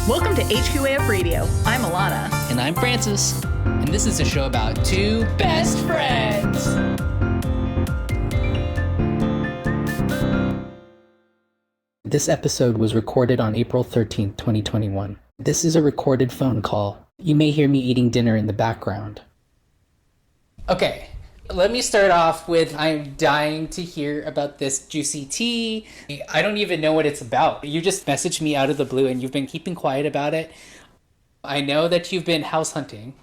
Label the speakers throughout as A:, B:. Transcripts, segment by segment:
A: Welcome to HQAF Radio. I'm Alana.
B: And I'm Francis. And this is a show about two best friends. This episode was recorded on April 13th, 2021. This is a recorded phone call. You may hear me eating dinner in the background. Okay, let me start off with I'm dying to hear about this juicy tea. I don't even know what it's about. You just messaged me out of the blue and you've been keeping quiet about it. I know that you've been house hunting.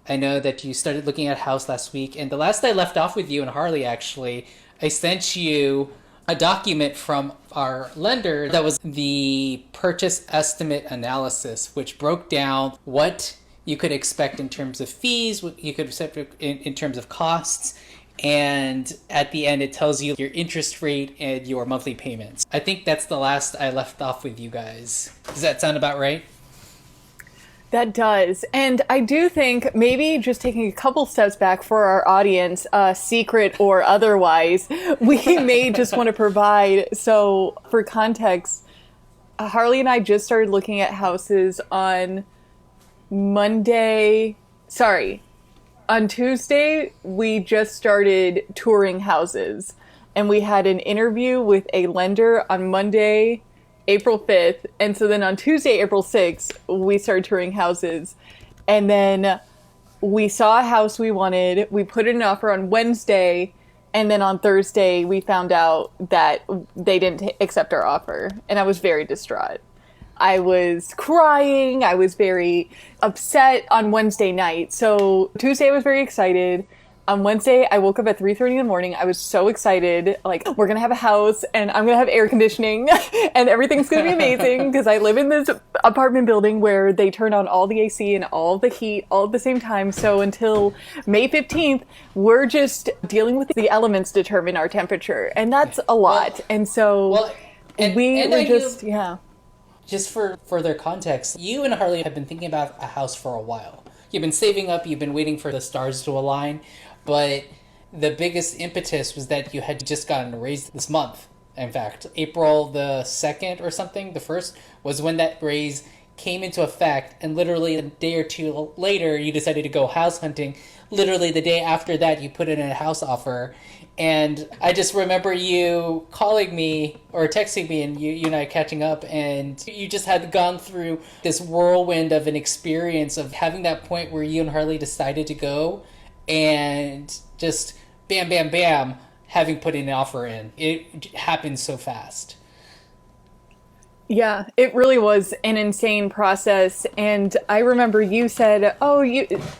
B: I know that you started looking at a house last week. And the last I left off with you and Harley, actually, I sent you a document from our lender that was the purchase estimate analysis, which broke down what you could expect in terms of fees, what you could expect in terms of costs, and at the end it tells you your interest rate and your monthly payments. I think that's the last I left off with you guys. Does that sound about right?
C: That does. And I do think maybe just taking a couple steps back for our audience, secret or otherwise, we may just want to provide. So for context, Harley and I just started looking at houses on Tuesday, we just started touring houses. And we had an interview with a lender on Monday, April 5th. And so then on Tuesday, April 6th, we started touring houses. And then we saw a house we wanted. We put in an offer on Wednesday. And then on Thursday, we found out that they didn't accept our offer. And I was very distraught. I was crying. I was very upset on Wednesday night. So Tuesday, I was very excited. On Wednesday, I woke up at 3:30 in the morning. I was so excited. Like, we're going to have a house and I'm going to have air conditioning and everything's going to be amazing because I live in this apartment building where they turn on all the AC and all the heat all at the same time. So until May 15th, we're just dealing with the elements determine our temperature. And that's a lot.
B: Just for further context, you and Harley have been thinking about a house for a while. You've been saving up, you've been waiting for the stars to align, but the biggest impetus was that you had just gotten a raise this month. In fact, April the 2nd or something, the 1st, was when that raise came into effect, and literally a day or two later, you decided to go house hunting. Literally the day after that, you put in a house offer. And I just remember you calling me or texting me and you and I catching up, and you just had gone through this whirlwind of an experience of having that point where you and Harley decided to go and just bam, bam, bam, having put an offer in. It happened so fast.
C: Yeah, it really was an insane process. And I remember you said,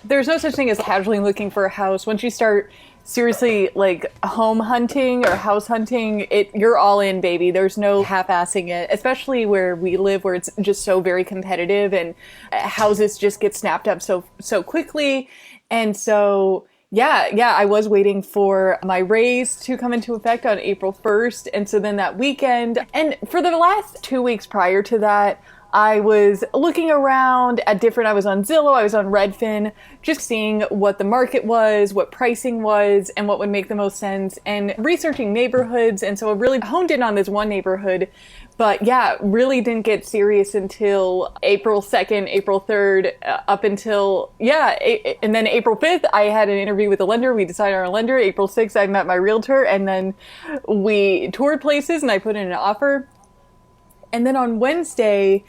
C: there's no such thing as casually looking for a house. Once you start seriously like home hunting or house hunting, you're all in, baby. There's no half-assing it, especially where we live, where it's just so very competitive and houses just get snapped up so quickly. And so yeah, I was waiting for my raise to come into effect on April 1st. And so then that weekend, and for the last 2 weeks prior to that, I was looking around at I was on Zillow, I was on Redfin, just seeing what the market was, what pricing was, and what would make the most sense, and researching neighborhoods. And so I really honed in on this one neighborhood. But yeah, really didn't get serious until April 2nd, April 3rd, up until, and then April 5th, I had an interview with a lender. We decided on a lender. April 6th, I met my realtor, and then we toured places and I put in an offer. And then on Wednesday,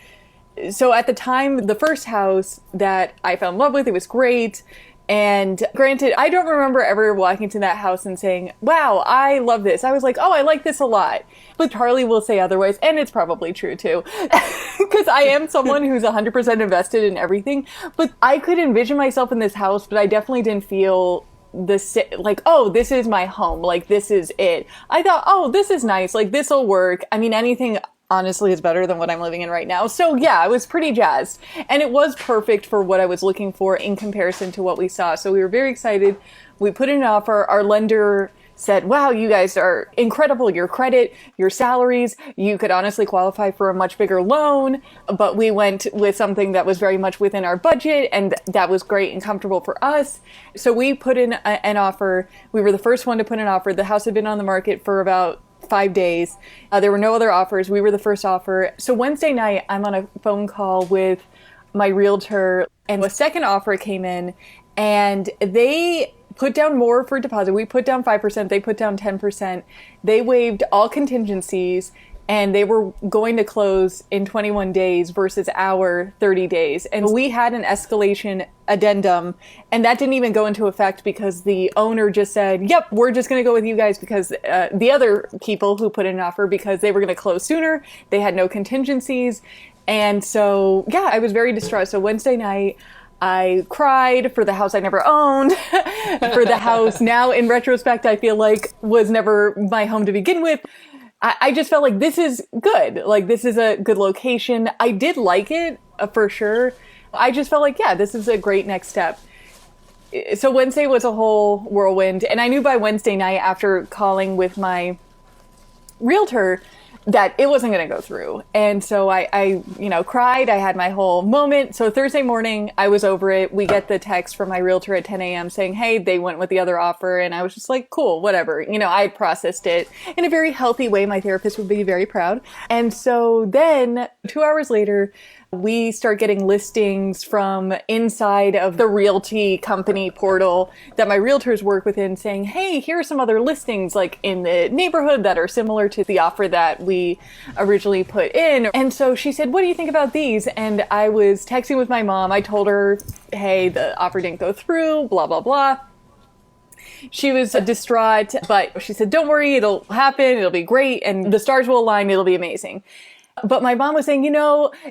C: so at the time, the first house that I fell in love with, it was great. And granted, I don't remember ever walking to that house and saying, wow, I love this. I was like, oh, I like this a lot. But Charlie will say otherwise, and it's probably true too. Because I am someone who's 100% invested in everything. But I could envision myself in this house, but I definitely didn't feel this, like, oh, this is my home. Like, this is it. I thought, oh, this is nice. Like, this'll work. I mean, anything honestly is better than what I'm living in right now. So yeah, I was pretty jazzed. And it was perfect for what I was looking for in comparison to what we saw. So we were very excited. We put in an offer. Our lender said, wow, you guys are incredible. Your credit, your salaries, you could honestly qualify for a much bigger loan. But we went with something that was very much within our budget, and that was great and comfortable for us. So we put in an offer. We were the first one to put an offer. The house had been on the market for about 5 days. There were no other offers. We were the first offer. So Wednesday night, I'm on a phone call with my realtor, and a second offer came in, and they put down more for deposit. We put down 5%. They put down 10%. They waived all contingencies, and they were going to close in 21 days versus our 30 days. And we had an escalation addendum, and that didn't even go into effect because the owner just said, yep, we're just going to go with you guys because the other people who put in an offer, because they were going to close sooner, they had no contingencies. And so, yeah, I was very distressed. So Wednesday night, I cried for the house I never owned, for the house now in retrospect I feel like was never my home to begin with. I just felt like this is good. Like, this is a good location. I did like it for sure. I just felt like, yeah, this is a great next step. So Wednesday was a whole whirlwind. And I knew by Wednesday night after calling with my realtor that it wasn't going to go through. And so I cried. I had my whole moment. So Thursday morning, I was over it. We get the text from my realtor at 10 a.m. saying, hey, they went with the other offer. And I was just like, cool, whatever. I processed it in a very healthy way. My therapist would be very proud. And so then 2 hours later, we start getting listings from inside of the realty company portal that my realtors work within saying, hey, here are some other listings like in the neighborhood that are similar to the offer that we originally put in. And so she said, what do you think about these? And I was texting with my mom. I told her, hey, the offer didn't go through, blah, blah, blah. She was distraught, but she said, don't worry, it'll happen. It'll be great. And the stars will align. It'll be amazing. But my mom was saying,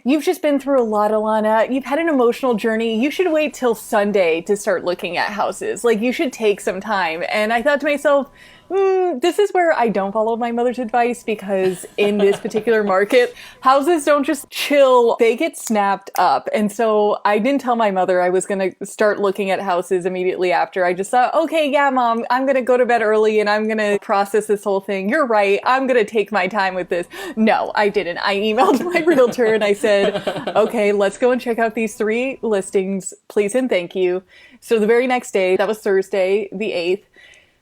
C: you've just been through a lot, Alana. You've had an emotional journey. You should wait till Sunday to start looking at houses. Like, you should take some time. And I thought to myself, this is where I don't follow my mother's advice, because in this particular market, houses don't just chill. They get snapped up. And so I didn't tell my mother I was going to start looking at houses immediately after. I just thought, okay, yeah, Mom, I'm going to go to bed early and I'm going to process this whole thing. You're right. I'm going to take my time with this. No, I didn't. I emailed my realtor and I said, okay, let's go and check out these 3 listings. Please and thank you. So the very next day, that was Thursday, the 8th,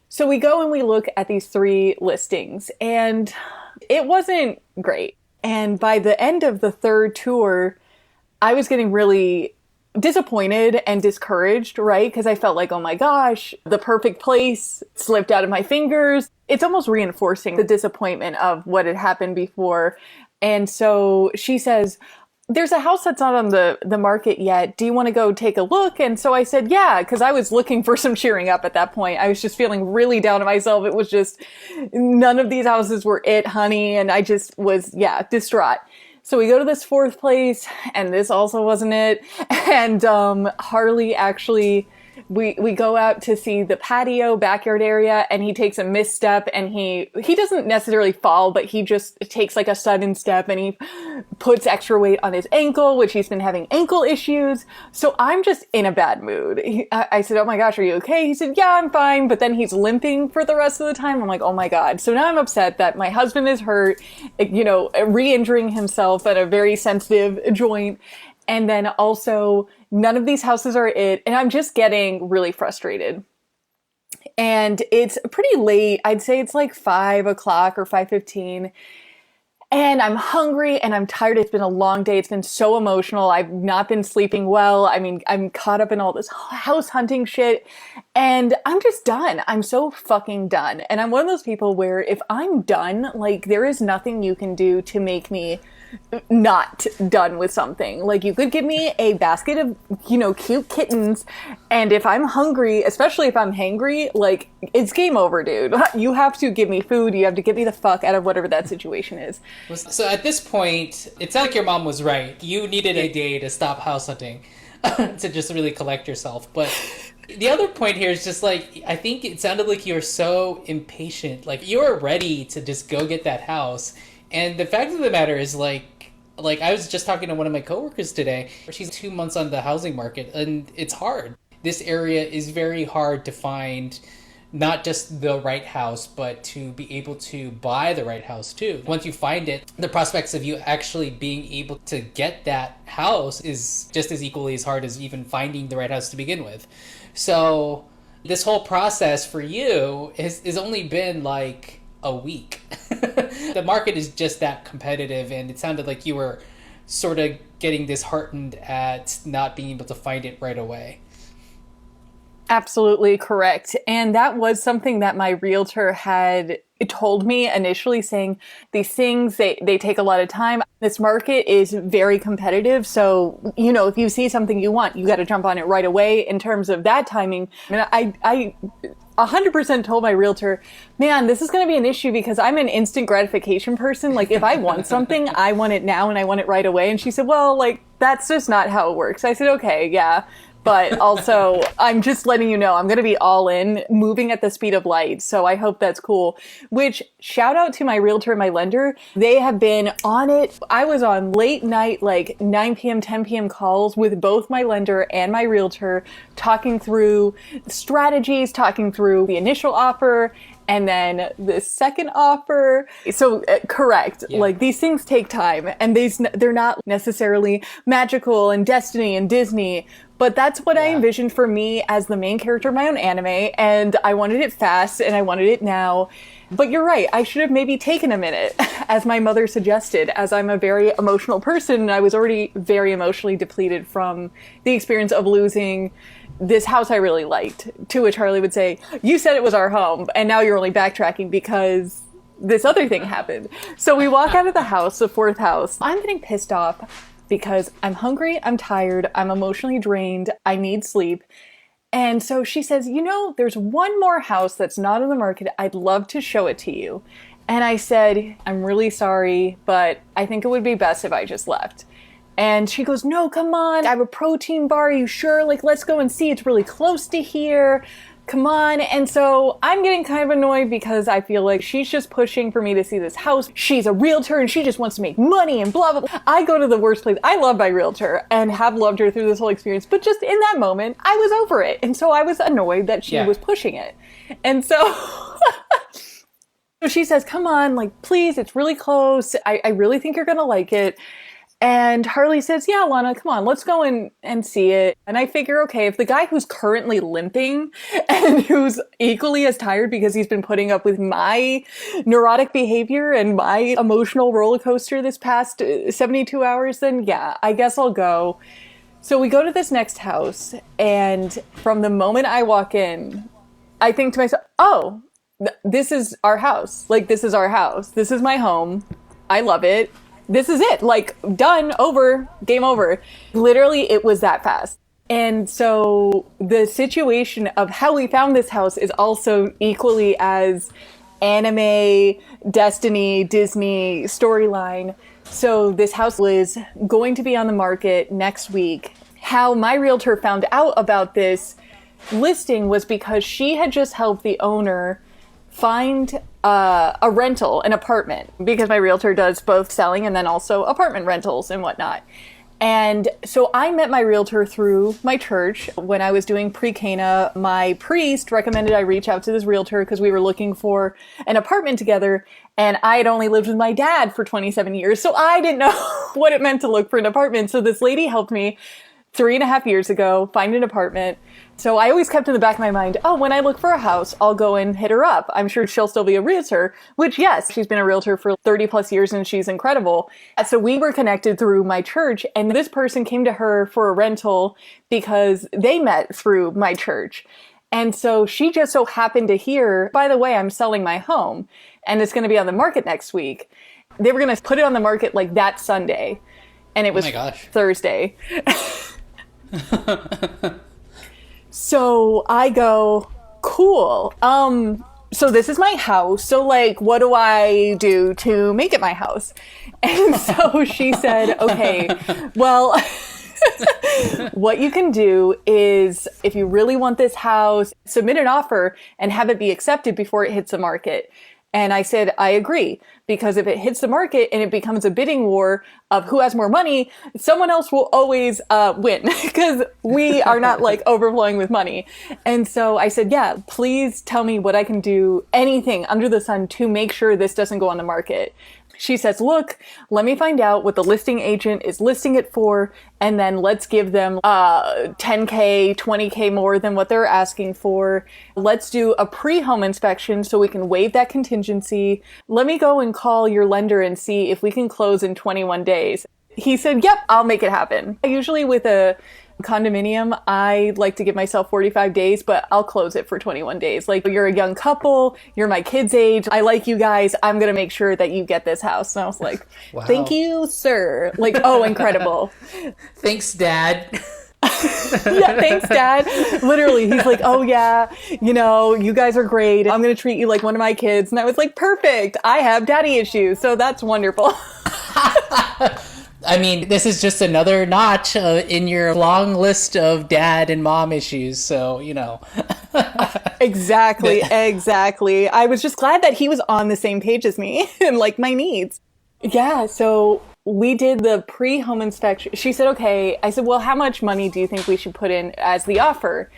C: so we go and we look at these 3 listings, and it wasn't great. And by the end of the 3rd tour, I was getting really disappointed and discouraged, right? Because I felt like, oh my gosh, the perfect place slipped out of my fingers. It's almost reinforcing the disappointment of what had happened before. And so she says, there's a house that's not on the market yet. Do you want to go take a look? And so I said, yeah, because I was looking for some cheering up at that point. I was just feeling really down on myself. It was just, none of these houses were it, honey. And I just was, distraught. So we go to this 4th place, and this also wasn't it. And Harley actually, we go out to see the patio backyard area, and he takes a misstep, and he doesn't necessarily fall, but he just takes like a sudden step, and he puts extra weight on his ankle, which he's been having ankle issues. So I'm just in a bad mood. I said, oh my gosh, are you okay? He said, yeah, I'm fine. But then he's limping for the rest of the time. I'm like, oh my God. So now I'm upset that my husband is hurt, re-injuring himself at a very sensitive joint. And then also, none of these houses are it. And I'm just getting really frustrated. And it's pretty late. I'd say it's like 5 o'clock or 5:15. And I'm hungry and I'm tired. It's been a long day. It's been so emotional. I've not been sleeping well. I mean, I'm caught up in all this house hunting shit. And I'm just done. I'm so fucking done. And I'm one of those people where if I'm done, like, there is nothing you can do to make me not done with something. Like, you could give me a basket of, cute kittens, and if I'm hungry, especially if I'm hangry, like, it's game over, dude. You have to give me food. You have to get me the fuck out of whatever that situation is.
B: So at this point, it sounds like your mom was right. You needed a day to stop house hunting to just really collect yourself. But the other point here is just like, I think it sounded like you were so impatient. Like, you were ready to just go get that house. And the fact of the matter is, like I was just talking to one of my coworkers today. She's 2 months on the housing market, and it's hard. This area is very hard to find not just the right house, but to be able to buy the right house too. Once you find it, the prospects of you actually being able to get that house is just as equally as hard as even finding the right house to begin with. So this whole process for you has only been like a week. The market is just that competitive, and it sounded like you were sort of getting disheartened at not being able to find it right away.
C: Absolutely correct. And that was something that my realtor had told me initially, saying these things, they take a lot of time. This market is very competitive. So, if you see something you want, you got to jump on it right away in terms of that timing. And I 100% told my realtor, man, this is going to be an issue because I'm an instant gratification person. Like, if I want something, I want it now and I want it right away. And she said, well, like, that's just not how it works. I said, okay, yeah. But also, I'm just letting you know, I'm going to be all in, moving at the speed of light. So I hope that's cool. Which, shout out to my realtor and my lender. They have been on it. I was on late night, like 9 p.m., 10 p.m. calls with both my lender and my realtor, talking through strategies, talking through the initial offer, and then the second offer. So correct. Yeah. Like, these things take time, and they're not necessarily magical and Destiny and Disney. But that's what I envisioned for me as the main character of my own anime, and I wanted it fast, and I wanted it now. But you're right, I should have maybe taken a minute, as my mother suggested, as I'm a very emotional person, and I was already very emotionally depleted from the experience of losing this house I really liked. To which Harley would say, you said it was our home, and now you're only backtracking because this other thing happened. So we walk out of the house, the fourth house. I'm getting pissed off because I'm hungry, I'm tired, I'm emotionally drained, I need sleep. And so she says, there's one more house that's not on the market. I'd love to show it to you. And I said, I'm really sorry, but I think it would be best if I just left. And she goes, no, come on. I have a protein bar. Are you sure? Like, let's go and see. It's really close to here. Come on. And so I'm getting kind of annoyed because I feel like she's just pushing for me to see this house. She's a realtor and she just wants to make money and blah, blah, blah. I go to the worst place. I love my realtor and have loved her through this whole experience. But just in that moment, I was over it. And so I was annoyed that she was pushing it. And so so she says, come on, like, please, it's really close. I really think you're going to like it. And Harley says, yeah, Alana, come on, let's go and see it. And I figure, okay, if the guy who's currently limping and who's equally as tired because he's been putting up with my neurotic behavior and my emotional roller coaster this past 72 hours, then yeah, I guess I'll go. So we go to this next house, and from the moment I walk in, I think to myself, oh, this is our house. Like, this is our house. This is my home. I love it. This is it. Like, done, over, game over. Literally, it was that fast. And so the situation of how we found this house is also equally as anime, Destiny, Disney storyline. So this house was going to be on the market next week. How my realtor found out about this listing was because she had just helped the owner find a rental, an apartment, because my realtor does both selling and then also apartment rentals and whatnot. And so I met my realtor through my church. When I was doing pre-Cana, my priest recommended I reach out to this realtor because we were looking for an apartment together. And I had only lived with my dad for 27 years, so I didn't know what it meant to look for an apartment. So this lady helped me 3.5 years ago find an apartment. So I always kept in the back of my mind, oh, when I look for a house, I'll go and hit her up. I'm sure she'll still be a realtor, which, yes, she's been a realtor for 30 plus years and she's incredible. So we were connected through my church, and this person came to her for a rental because they met through my church. And so she just so happened to hear, by the way, I'm selling my home and it's going to be on the market next week. They were going to put it on the market like that Sunday, and it was Thursday. So I go, cool. So this is my house. So, like, what do I do to make it my house? And so she said, okay, well, what you can do is, if you really want this house, submit an offer and have it be accepted before it hits the market. And I said, I agree, because if it hits the market and it becomes a bidding war of who has more money, someone else will always win because we are not like overflowing with money. And so I said, yeah, please tell me what I can do, anything under the sun to make sure this doesn't go on the market. She says, look, let me find out what the listing agent is listing it for, and then let's give them 10K, 20K more than what they're asking for. Let's do a pre-home inspection so we can waive that contingency. Let me go and call your lender and see if we can close in 21 days. He said, yep, I'll make it happen. Usually with a condominium, I like to give myself 45 days, but I'll close it for 21 days. Like, you're a young couple, you're my kid's age, I like you guys, I'm going to make sure that you get this house. And I was like, wow. Thank you, sir. Like, oh, incredible.
B: Thanks, Dad.
C: Yeah, thanks, Dad. Literally, he's like, oh yeah, you know, you guys are great. I'm going to treat you like one of my kids. And I was like, perfect. I have daddy issues, so that's wonderful.
B: I mean, this is just another notch in your long list of dad and mom issues. So, you know.
C: Exactly. I was just glad that he was on the same page as me and like my needs. Yeah. So we did the pre-home inspection. She said, okay. I said, well, how much money do you think we should put in as the offer?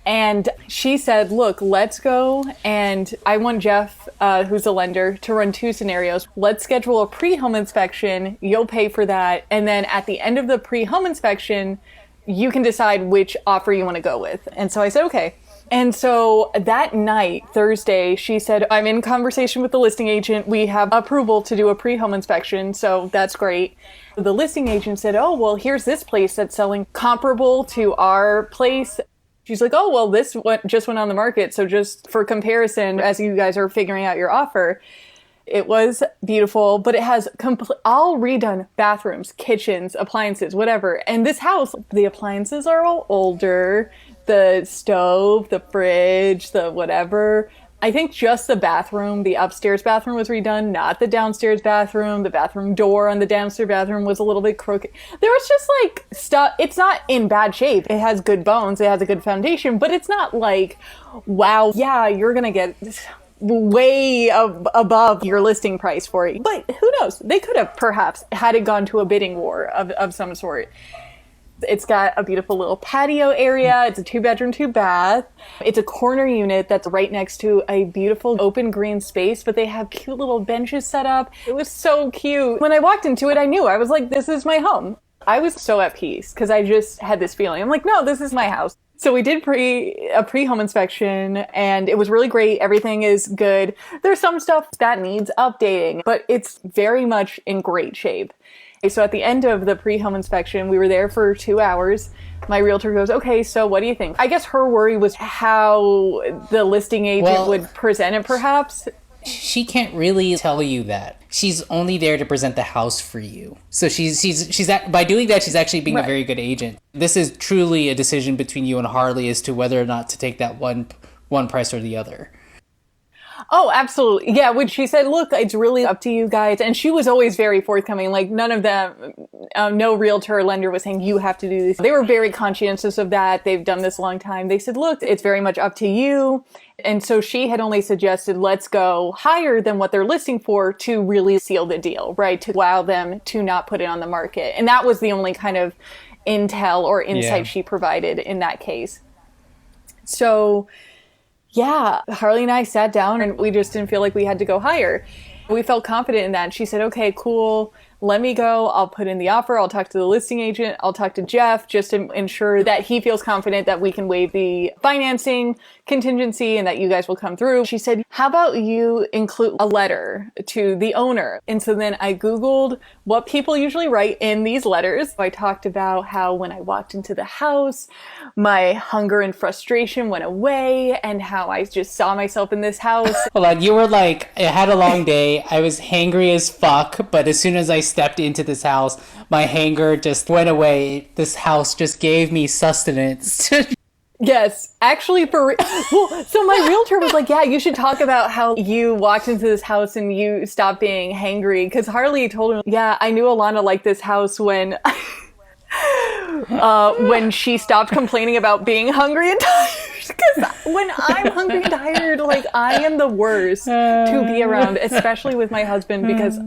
C: And she said, look, let's go. And I want Jeff, who's a lender, to run 2 scenarios. Let's schedule a pre-home inspection. You'll pay for that. And then at the end of the pre-home inspection, you can decide which offer you want to go with. And so I said, okay. And so that night, Thursday, she said, I'm in conversation with the listing agent. We have approval to do a pre-home inspection. So that's great. The listing agent said, oh, well, here's this place that's selling comparable to our place. She's like, oh, well, this just went on the market. So just for comparison, as you guys are figuring out your offer, it was beautiful, but it has all redone bathrooms, kitchens, appliances, whatever. And this house, the appliances are all older. The stove, the fridge, the whatever. I think just the bathroom, the upstairs bathroom was redone, not the downstairs bathroom. The bathroom door on the downstairs bathroom was a little bit crooked. There was just like stuff. It's not in bad shape. It has good bones. It has a good foundation, but it's not like, wow, yeah, you're going to get way above your listing price for it. But who knows? They could have perhaps had it gone to a bidding war of some sort. It's got a beautiful little patio area. It's a 2-bedroom, 2-bath. It's a corner unit that's right next to a beautiful open green space, but they have cute little benches set up. It was so cute. When I walked into it, I knew. I was like, this is my home. I was so at peace because I just had this feeling. I'm like, no, this is my house. So we did a pre-home inspection, and it was really great. Everything is good. There's some stuff that needs updating, but it's very much in great shape. So at the end of the pre-home inspection, we were there for 2 hours. My realtor goes, okay, so what do you think? I guess her worry was how the listing agent would present it, perhaps.
B: She can't really tell you that. She's only there to present the house for you. So she's by doing that, she's actually being a very good agent. This is truly a decision between you and Harley as to whether or not to take that one price or the other.
C: Oh, absolutely. Yeah, when she said, look, it's really up to you guys. And she was always very forthcoming. Like, none of them, no realtor or lender was saying, you have to do this. They were very conscientious of that. They've done this a long time. They said, look, it's very much up to you. And so she had only suggested, let's go higher than what they're listing for to really seal the deal, right? To allow them to not put it on the market. And that was the only kind of intel or insight she provided in that case. So yeah, Harley and I sat down and we just didn't feel like we had to go higher. We felt confident in that. She said, okay, cool. Let me go. I'll put in the offer. I'll talk to the listing agent. I'll talk to Jeff just to ensure that he feels confident that we can waive the financing contingency and that you guys will come through. She said, how about you include a letter to the owner? And so then I Googled what people usually write in these letters. I talked about how when I walked into the house, my hunger and frustration went away and how I just saw myself in this house.
B: Hold on, you were like, I had a long day. I was hangry as fuck, but as soon as I stepped into this house, my hanger just went away. This house just gave me sustenance.
C: Yes, actually, well, so my realtor was like, yeah, you should talk about how you walked into this house and you stopped being hangry. Because Harley told him, yeah, I knew Alana liked this house when she stopped complaining about being hungry and tired. Because when I'm hungry and tired, like, I am the worst to be around, especially with my husband, because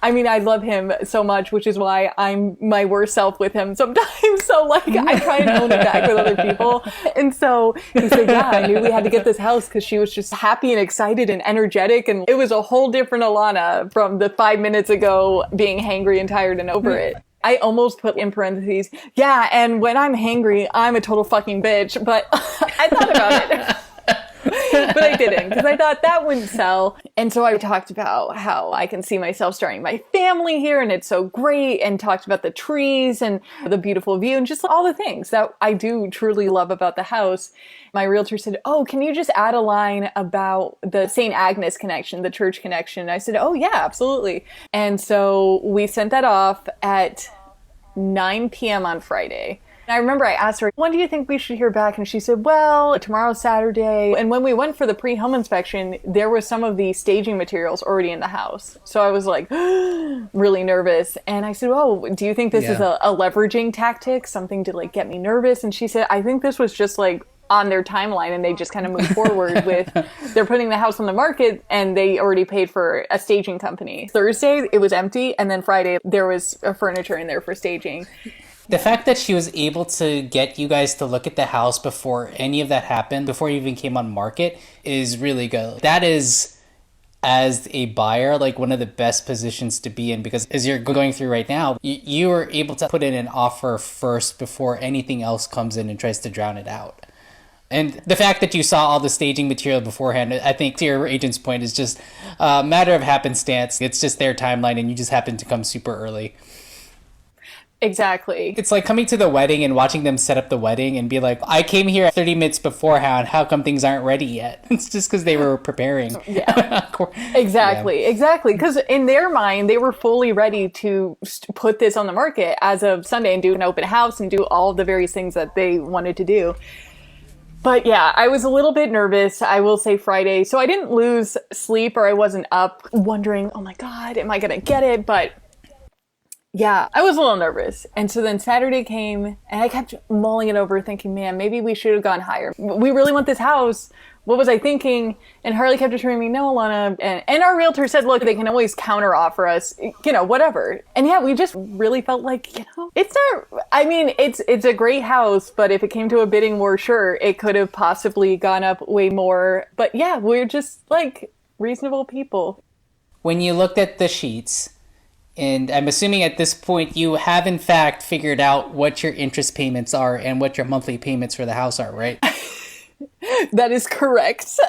C: I mean, I love him so much, which is why I'm my worst self with him sometimes. So like I try and own it back with other people. And so he said, yeah, I knew we had to get this house because she was just happy and excited and energetic. And it was a whole different Alana from the 5 minutes ago being hangry and tired and over it. I almost put in parentheses, yeah, and when I'm hangry, I'm a total fucking bitch. But I thought about it. But I didn't, because I thought that wouldn't sell. And so I talked about how I can see myself starting my family here and it's so great, and talked about the trees and the beautiful view and just all the things that I do truly love about the house. My realtor said, oh, can you just add a line about the St. Agnes connection, the church connection? I said, oh, yeah, absolutely. And so we sent that off at 9 p.m. on Friday. I remember I asked her, when do you think we should hear back? And she said, well, tomorrow's Saturday. And when we went for the pre-home inspection, there was some of the staging materials already in the house. So I was like, really nervous. And I said, oh, do you think this is a leveraging tactic? Something to like get me nervous? And she said, I think this was just like on their timeline and they just kind of moved forward with, they're putting the house on the market and they already paid for a staging company. Thursday, it was empty. And then Friday, there was a furniture in there for staging.
B: The fact that she was able to get you guys to look at the house before any of that happened, before you even came on market, is really good. That is, as a buyer, like one of the best positions to be in, because as you're going through right now, you are able to put in an offer first before anything else comes in and tries to drown it out. And the fact that you saw all the staging material beforehand, I think to your agent's point, is just a matter of happenstance. It's just their timeline and you just happen to come super early.
C: Exactly.
B: It's like coming to the wedding and watching them set up the wedding and be like, I came here 30 minutes beforehand. How come things aren't ready yet? It's just because they were preparing.
C: Yeah, exactly. Because in their mind, they were fully ready to put this on the market as of Sunday and do an open house and do all of the various things that they wanted to do. But yeah, I was a little bit nervous, I will say, Friday. So I didn't lose sleep, or I wasn't up wondering, oh my God, am I going to get it? But yeah, I was a little nervous. And so then Saturday came and I kept mulling it over thinking, man, maybe we should have gone higher. We really want this house. What was I thinking? And Harley kept assuring me, no, Alana. And our realtor said, look, they can always counter offer us, whatever. And yeah, we just really felt like, it's not, I mean, it's a great house, but if it came to a bidding war, sure, it could have possibly gone up way more. But yeah, we're just like reasonable people.
B: When you looked at the sheets, and I'm assuming at this point you have in fact figured out what your interest payments are and what your monthly payments for the house are, right?
C: That is correct.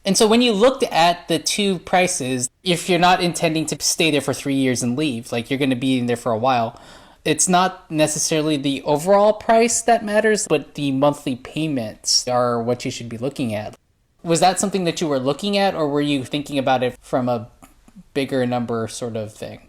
B: And so when you looked at the two prices, if you're not intending to stay there for 3 years and leave, like you're going to be in there for a while, it's not necessarily the overall price that matters, but the monthly payments are what you should be looking at. Was that something that you were looking at, or were you thinking about it from a bigger number sort of thing?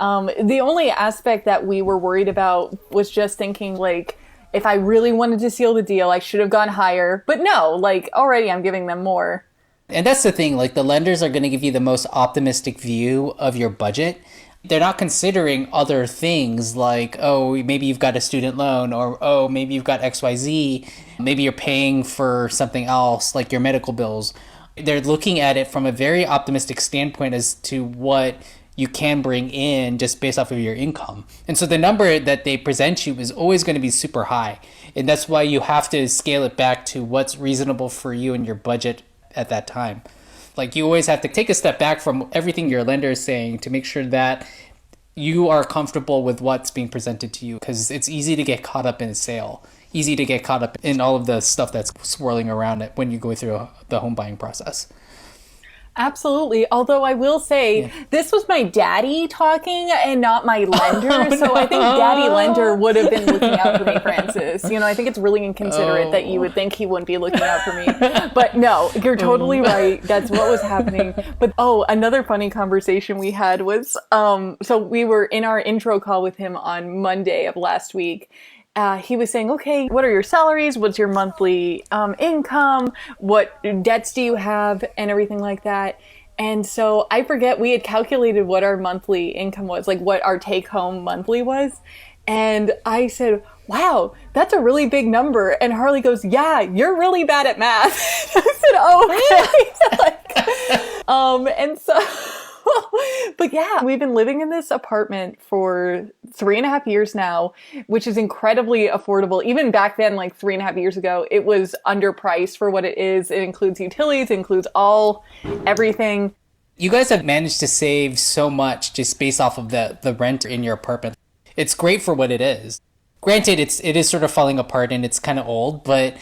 C: The only aspect that we were worried about was just thinking, like, if I really wanted to seal the deal, I should have gone higher. But no, like, already I'm giving them more.
B: And that's the thing, like, the lenders are going to give you the most optimistic view of your budget. They're not considering other things like, oh, maybe you've got a student loan, or, oh, maybe you've got XYZ. Maybe you're paying for something else, like your medical bills. They're looking at it from a very optimistic standpoint as to what you can bring in just based off of your income. And so the number that they present you is always going to be super high. And that's why you have to scale it back to what's reasonable for you and your budget at that time. Like, you always have to take a step back from everything your lender is saying to make sure that you are comfortable with what's being presented to you, because it's easy to get caught up in a sale, easy to get caught up in all of the stuff that's swirling around it when you go through the home buying process.
C: Absolutely. Although I will say, this was my daddy talking and not my lender. So I think daddy lender would have been looking out for me, Francis. I think it's really inconsiderate that you would think he wouldn't be looking out for me. But no, you're totally right. That's what was happening. But another funny conversation we had was, so we were in our intro call with him on Monday of last week. He was saying, okay, what are your salaries? What's your monthly income? What debts do you have? And everything like that. And so I forget, we had calculated what our monthly income was, like what our take home monthly was. And I said, wow, that's a really big number. And Harley goes, yeah, you're really bad at math. I said, oh, okay. And so But yeah, we've been living in this apartment for 3.5 years now, which is incredibly affordable. Even back then, like 3.5 years ago, it was underpriced for what it is. It includes utilities, it includes everything.
B: You guys have managed to save so much just based off of the rent in your apartment. It's great for what it is. Granted, it is sort of falling apart and it's kind of old, but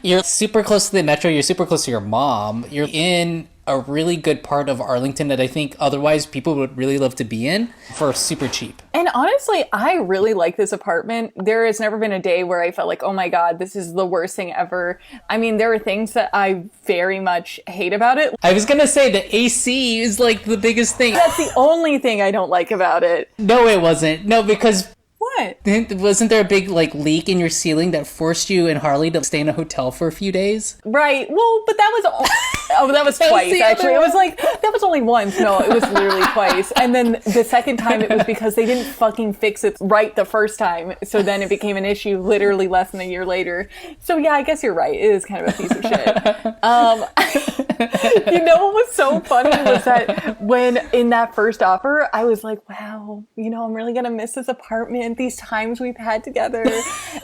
B: you're super close to the metro. You're super close to your mom. You're in a really good part of Arlington that I think otherwise people would really love to be in for super cheap.
C: And honestly, I really like this apartment. There has never been a day where I felt like, oh my God, this is the worst thing ever. I mean, there are things that I very much hate about it.
B: I was going to say the AC is like the biggest thing.
C: That's the only thing I don't like about it.
B: No, it wasn't. No, because...
C: What?
B: Wasn't there a big leak in your ceiling that forced you and Harley to stay in a hotel for a few days?
C: Right. Well, but that was that was twice actually. It was like that was only once. No, it was literally twice. And then the second time it was because they didn't fucking fix it right the first time. So then it became an issue literally less than a year later. So yeah, I guess you're right. It is kind of a piece of shit. You know what was so funny was that when in that first offer, I was like, wow, I'm really gonna miss this apartment. These times we've had together.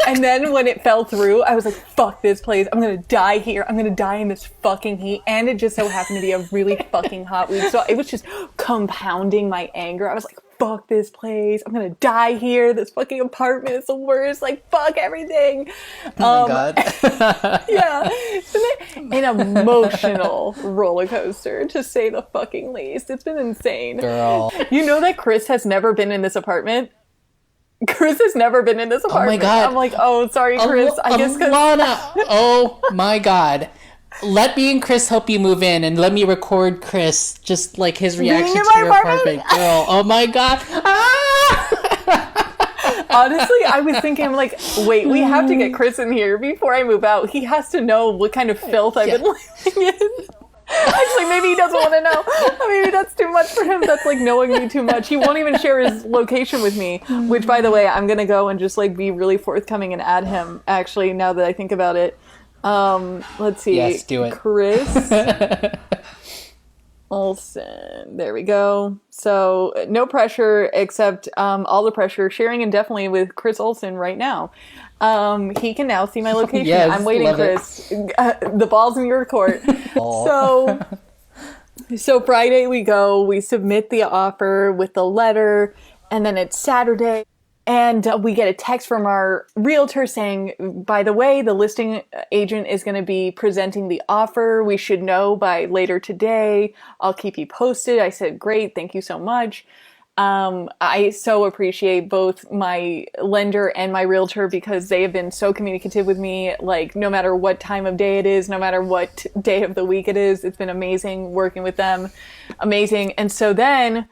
C: And then when it fell through, I was like, fuck this place. I'm gonna die here. I'm gonna die in this fucking heat. And it just so happened to be a really fucking hot week. So it was just compounding my anger. I was like, fuck this place. I'm gonna die here. This fucking apartment is the worst. Like, fuck everything.
B: Oh my God.
C: Yeah. An emotional roller coaster, to say the fucking least. It's been insane.
B: Girl.
C: You know that Chris has never been in this apartment? Chris has never been in this apartment.
B: Oh my God.
C: I'm like, oh, sorry, Chris. I guess
B: Alana. Oh my God. Let me and Chris help you move in and let me record Chris, just like his reaction to your apartment. Girl, oh my God.
C: Honestly, I was thinking, I'm like, wait, we have to get Chris in here before I move out. He has to know what kind of filth I've been living in. Actually, maybe he doesn't want to know. Maybe that's too much for him. That's like knowing me too much. He won't even share his location with me, which, by the way, I'm going to go and just like be really forthcoming and add him, actually, now that I think about it. Let's see.
B: Yes, do it.
C: Chris Olsen. There we go. So no pressure, except all the pressure sharing indefinitely with Chris Olsen right now. He can now see my location.
B: Yes,
C: I'm waiting, Chris. The ball's in your court. So Friday we submit the offer with the letter, and then it's Saturday. And we get a text from our realtor saying, by the way, the listing agent is going to be presenting the offer. We should know by later today. I'll keep you posted. I said, great. Thank you so much. I so appreciate both my lender and my realtor because they have been so communicative with me. Like, no matter what time of day it is, no matter what day of the week it is, it's been amazing working with them. Amazing. And so then...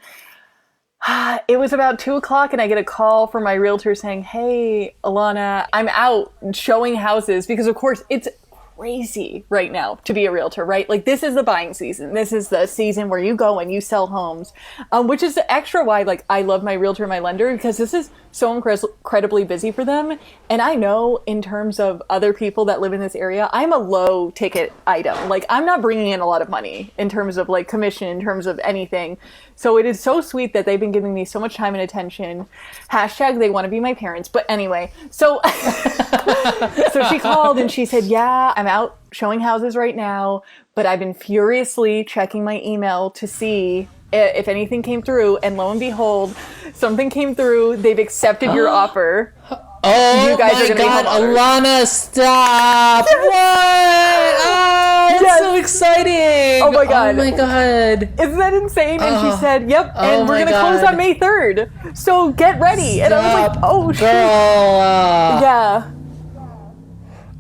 C: it was about 2:00 and I get a call from my realtor saying, hey, Alana, I'm out showing houses because, of course, it's crazy right now to be a realtor, right? Like, this is the buying season. This is the season where you go and you sell homes, which is extra why, like, I love my realtor and my lender because this is so incredibly busy for them. And I know in terms of other people that live in this area, I'm a low ticket item. Like, I'm not bringing in a lot of money in terms of like commission, in terms of anything. So it is so sweet that they've been giving me so much time and attention. Hashtag they want to be my parents. But anyway, so she called and she said, yeah, I'm out showing houses right now, but I've been furiously checking my email to see if anything came through. And lo and behold, something came through. They've accepted your offer.
B: Oh, you guys my God, Alana, stop. What? Oh, it's yes. So exciting.
C: Oh my God.
B: Oh my God.
C: Isn't that insane? And she said, yep, and we're going to close on May 3rd. So get ready.
B: Stop,
C: and I was like, oh, shit.
B: Girl.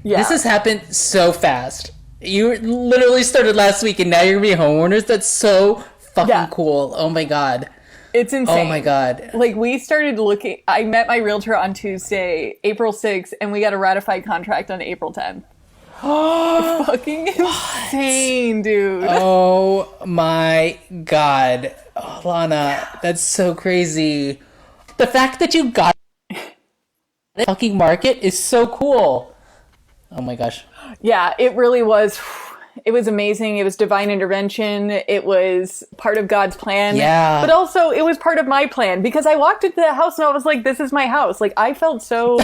C: Yeah.
B: This has happened so fast. You literally started last week and now you're going to be homeowners. That's so fucking cool. Oh my God.
C: It's insane.
B: Oh my God.
C: Like, we started looking, I met my realtor on Tuesday, April 6th, and we got a ratified contract on April 10th. Fucking insane, dude.
B: Oh my God. Oh, Alana, that's so crazy. The fact that you got the fucking market is so cool. Oh my gosh.
C: Yeah, it really was. It was amazing. It was divine intervention. It was part of God's plan.
B: Yeah.
C: But also it was part of my plan because I walked into the house and I was like, this is my house. Like I felt so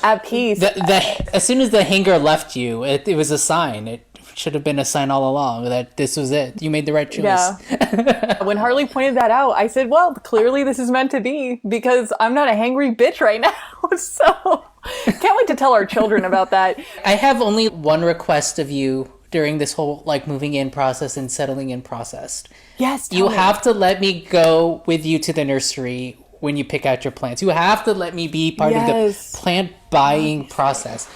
C: at peace.
B: As soon as the hanger left you, it was a sign. It should have been a sign all along that this was it. You made the right choice.
C: Yeah. When Harley pointed that out, I said, well, clearly this is meant to be because I'm not a hangry bitch right now. So can't wait to tell our children about that.
B: I have only one request of you during this whole like moving in process and settling in process.
C: Yes.
B: You have to let me go with you to the nursery when you pick out your plants. You have to let me be part of the plant buying process.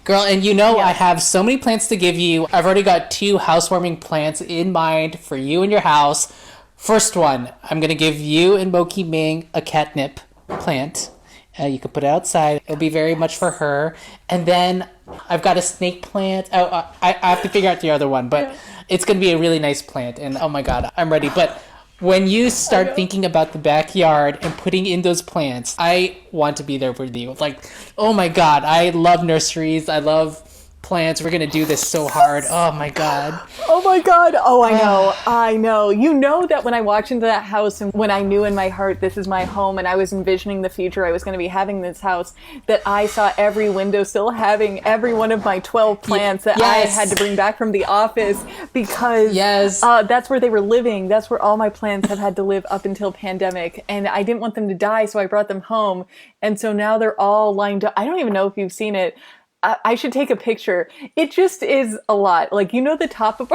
B: Girl, and I have so many plants to give you. I've already got 2 housewarming plants in mind for you and your house. First one, I'm going to give you and Moki Ming a catnip plant. You can put it outside. It'll be very much for her. And then I've got a snake plant. I have to figure out the other one, but it's going to be a really nice plant. And oh my God, I'm ready. But when you start thinking about the backyard and putting in those plants, I want to be there with you. Like, oh my God, I love nurseries. I love plants. We're going to do this so hard. Oh my God.
C: Oh my God. Oh, I know. I know. You know that when I walked into that house and when I knew in my heart this is my home and I was envisioning the future I was going to be having this house, that I saw every windowsill having every one of my 12 plants that I had to bring back from the office because that's where they were living. That's where all my plants have had to live up until pandemic. And I didn't want them to die, so I brought them home. And so now they're all lined up. I don't even know if you've seen it. I should take a picture. It just is a lot. Like, the top of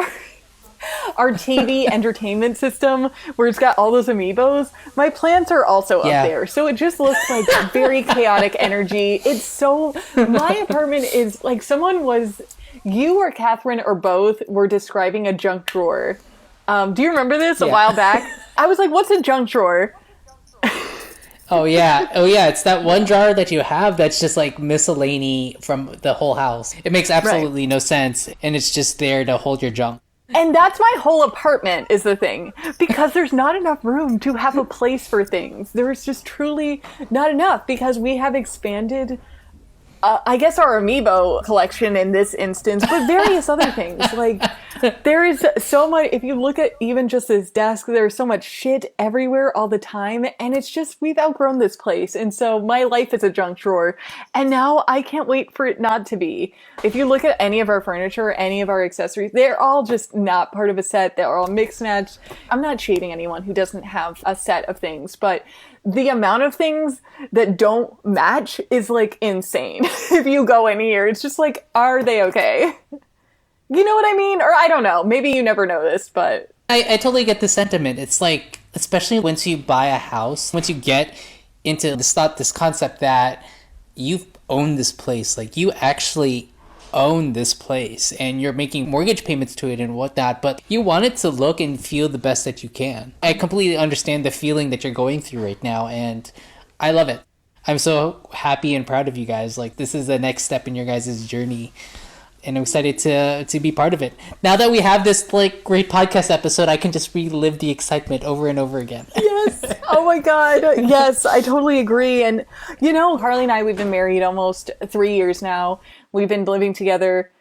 C: our TV entertainment system where it's got all those amiibos? My plants are also up there. So it just looks like very chaotic energy. My apartment is like you or Catherine or both were describing a junk drawer. Do you remember this a while back? I was like, what's a junk drawer?
B: Oh yeah. It's that one jar that you have that's just like miscellany from the whole house. It makes absolutely no sense. And it's just there to hold your junk.
C: And that's my whole apartment is the thing. Because there's not enough room to have a place for things. There's just truly not enough because we have expanded, I guess, our amiibo collection in this instance, but various other things. Like, there is so much, if you look at even just this desk, there's so much shit everywhere all the time. And it's just, we've outgrown this place. And so my life is a junk drawer. And now I can't wait for it not to be. If you look at any of our furniture, any of our accessories, they're all just not part of a set. They're all mixed matched. I'm not shading anyone who doesn't have a set of things, but the amount of things that don't match is like insane. If you go in here, it's just like, are they okay? You know what I mean? Or I don't know. Maybe you never noticed, but
B: I totally get the sentiment. It's like, especially once you buy a house, once you get into this concept that you've owned this place, like you actually own this place and you're making mortgage payments to it and whatnot, but you want it to look and feel the best that you can. I completely understand the feeling that you're going through right now, and I love it. I'm so happy and proud of you guys. Like, this is the next step in your guys' journey, and I'm excited to be part of it. Now that we have this like great podcast episode, I can just relive the excitement over and over again.
C: Yes. Oh my God. Yes, I totally agree. And Harley and I, we've been married almost 3 years now. We've been living together,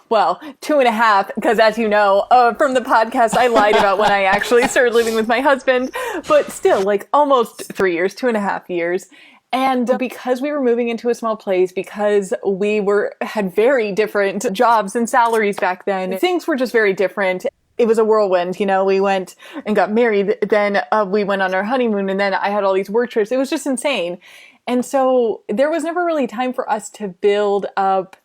C: well, 2.5, because as you know, from the podcast, I lied about when I actually started living with my husband, but still like almost 3 years, 2.5 years. And because we were moving into a small place, because we had very different jobs and salaries back then, things were just very different. It was a whirlwind, we went and got married, then we went on our honeymoon, and then I had all these work trips. It was just insane. And so there was never really time for us to build up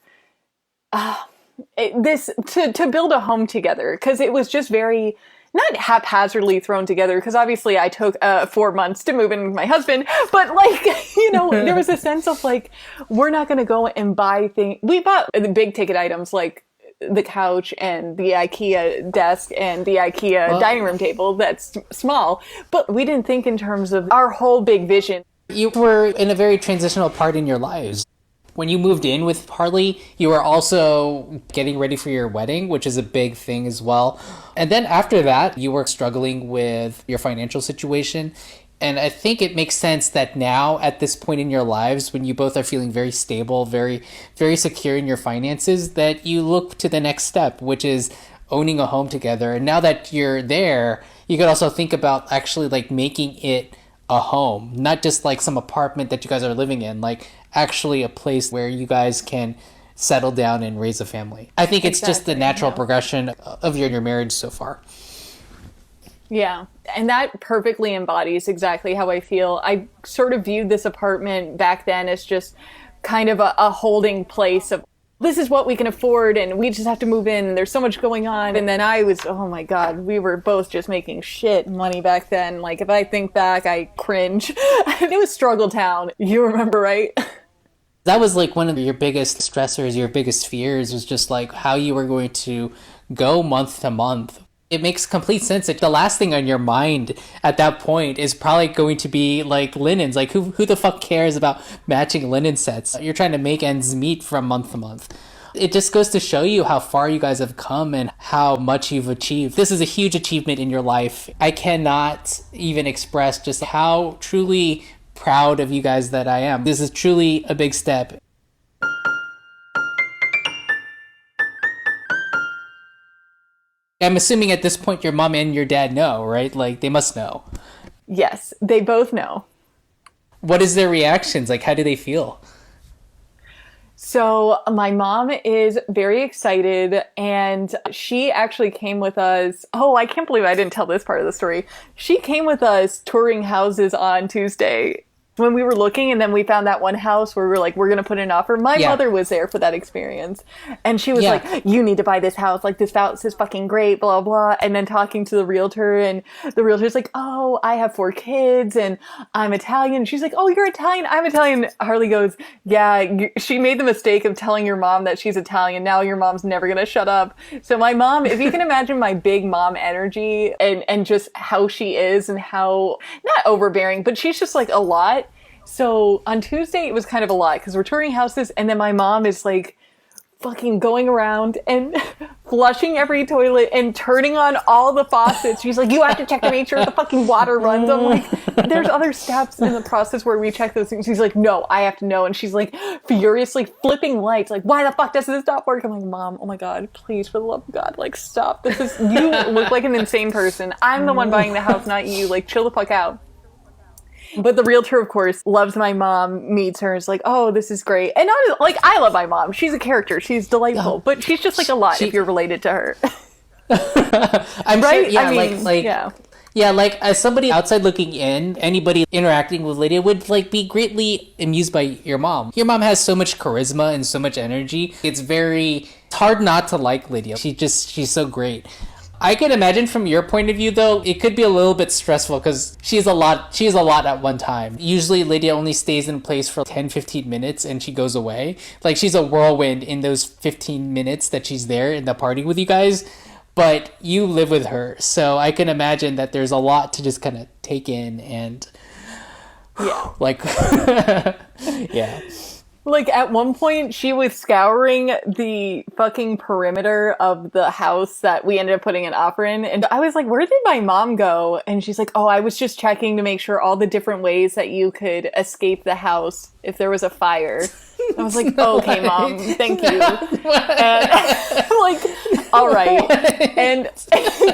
C: to build a home together, because it was just very, not haphazardly thrown together, because obviously I took 4 months to move in with my husband, but like, there was a sense of like, we're not going to go and buy things. We bought the big ticket items like the couch and the IKEA desk and the IKEA dining room table that's small, but we didn't think in terms of our whole big vision.
B: You were in a very transitional part in your lives. When you moved in with Harley, you were also getting ready for your wedding, which is a big thing as well. And then after that, you were struggling with your financial situation. And I think it makes sense that now, at this point in your lives, when you both are feeling very stable, very, very secure in your finances, that you look to the next step, which is owning a home together. And now that you're there, you could also think about actually like making it a home, not just like some apartment that you guys are living in, like actually a place where you guys can settle down and raise a family. I think it's just the natural progression of your marriage so far.
C: Yeah, and that perfectly embodies exactly how I feel. I sort of viewed this apartment back then as just kind of a holding place of, this is what we can afford and we just have to move in and there's so much going on. And then I was, oh my God, we were both just making shit money back then. Like, if I think back, I cringe. It was struggle town. You remember, right?
B: That was like one of your biggest stressors, your biggest fears, was just like how you were going to go month to month. It makes complete sense that the last thing on your mind at that point is probably going to be like linens. Like who the fuck cares about matching linen sets? You're trying to make ends meet from month to month. It just goes to show you how far you guys have come and how much you've achieved. This is a huge achievement in your life. I cannot even express just how truly proud of you guys that I am. This is truly a big step. I'm assuming at this point your mom and your dad know, right? Like, they must know.
C: Yes, they both know.
B: What is their reactions? Like, how do they feel?
C: So my mom is very excited, and she actually came with us. Oh, I can't believe I didn't tell this part of the story. She came with us touring houses on Tuesday. When we were looking, and then we found that one house where we were like, we're going to put in an offer. My mother was there for that experience. And she was like, you need to buy this house. Like, this house is fucking great, blah, blah. And then talking to the realtor, and the realtor's like, oh, I have 4 kids and I'm Italian. She's like, oh, you're Italian? I'm Italian. Harley goes, yeah, she made the mistake of telling your mom that she's Italian. Now your mom's never going to shut up. So my mom, if you can imagine my big mom energy and just how she is and how, not overbearing, but she's just like a lot. So on Tuesday, it was kind of a lot because we're touring houses, and then my mom is like fucking going around and flushing every toilet and turning on all the faucets. She's like, you have to check to make sure the fucking water runs. I'm like, there's other steps in the process where we check those things. She's like, no, I have to know. And she's like furiously flipping lights. Like, why the fuck doesn't this stop working? I'm like, Mom, oh my God, please, for the love of God, like, stop. You look like an insane person. I'm the one buying the house, not you. Like, chill the fuck out. But the realtor, of course, loves my mom, meets her, is like, oh, this is great. And not like, I love my mom. She's a character. She's delightful. But she's just like a lot if you're related to her.
B: I'm right? Sure, yeah, I mean, yeah, like as somebody outside looking in, anybody interacting with Lydia would like be greatly amused by your mom. Your mom has so much charisma and so much energy. It's hard not to like Lydia. She's so great. I can imagine from your point of view, though, it could be a little bit stressful because she's a lot at one time. Usually Lydia only stays in place for 10-15 minutes and she goes away. Like, she's a whirlwind in those 15 minutes that she's there in the party with you guys, but you live with her. So I can imagine that there's a lot to just kind of take in and like, yeah.
C: Like, at one point, she was scouring the fucking perimeter of the house that we ended up putting an offer in. And I was like, where did my mom go? And she's like, oh, I was just checking to make sure all the different ways that you could escape the house if there was a fire. I was like, okay, Mom, thank you. And I'm like, all right. And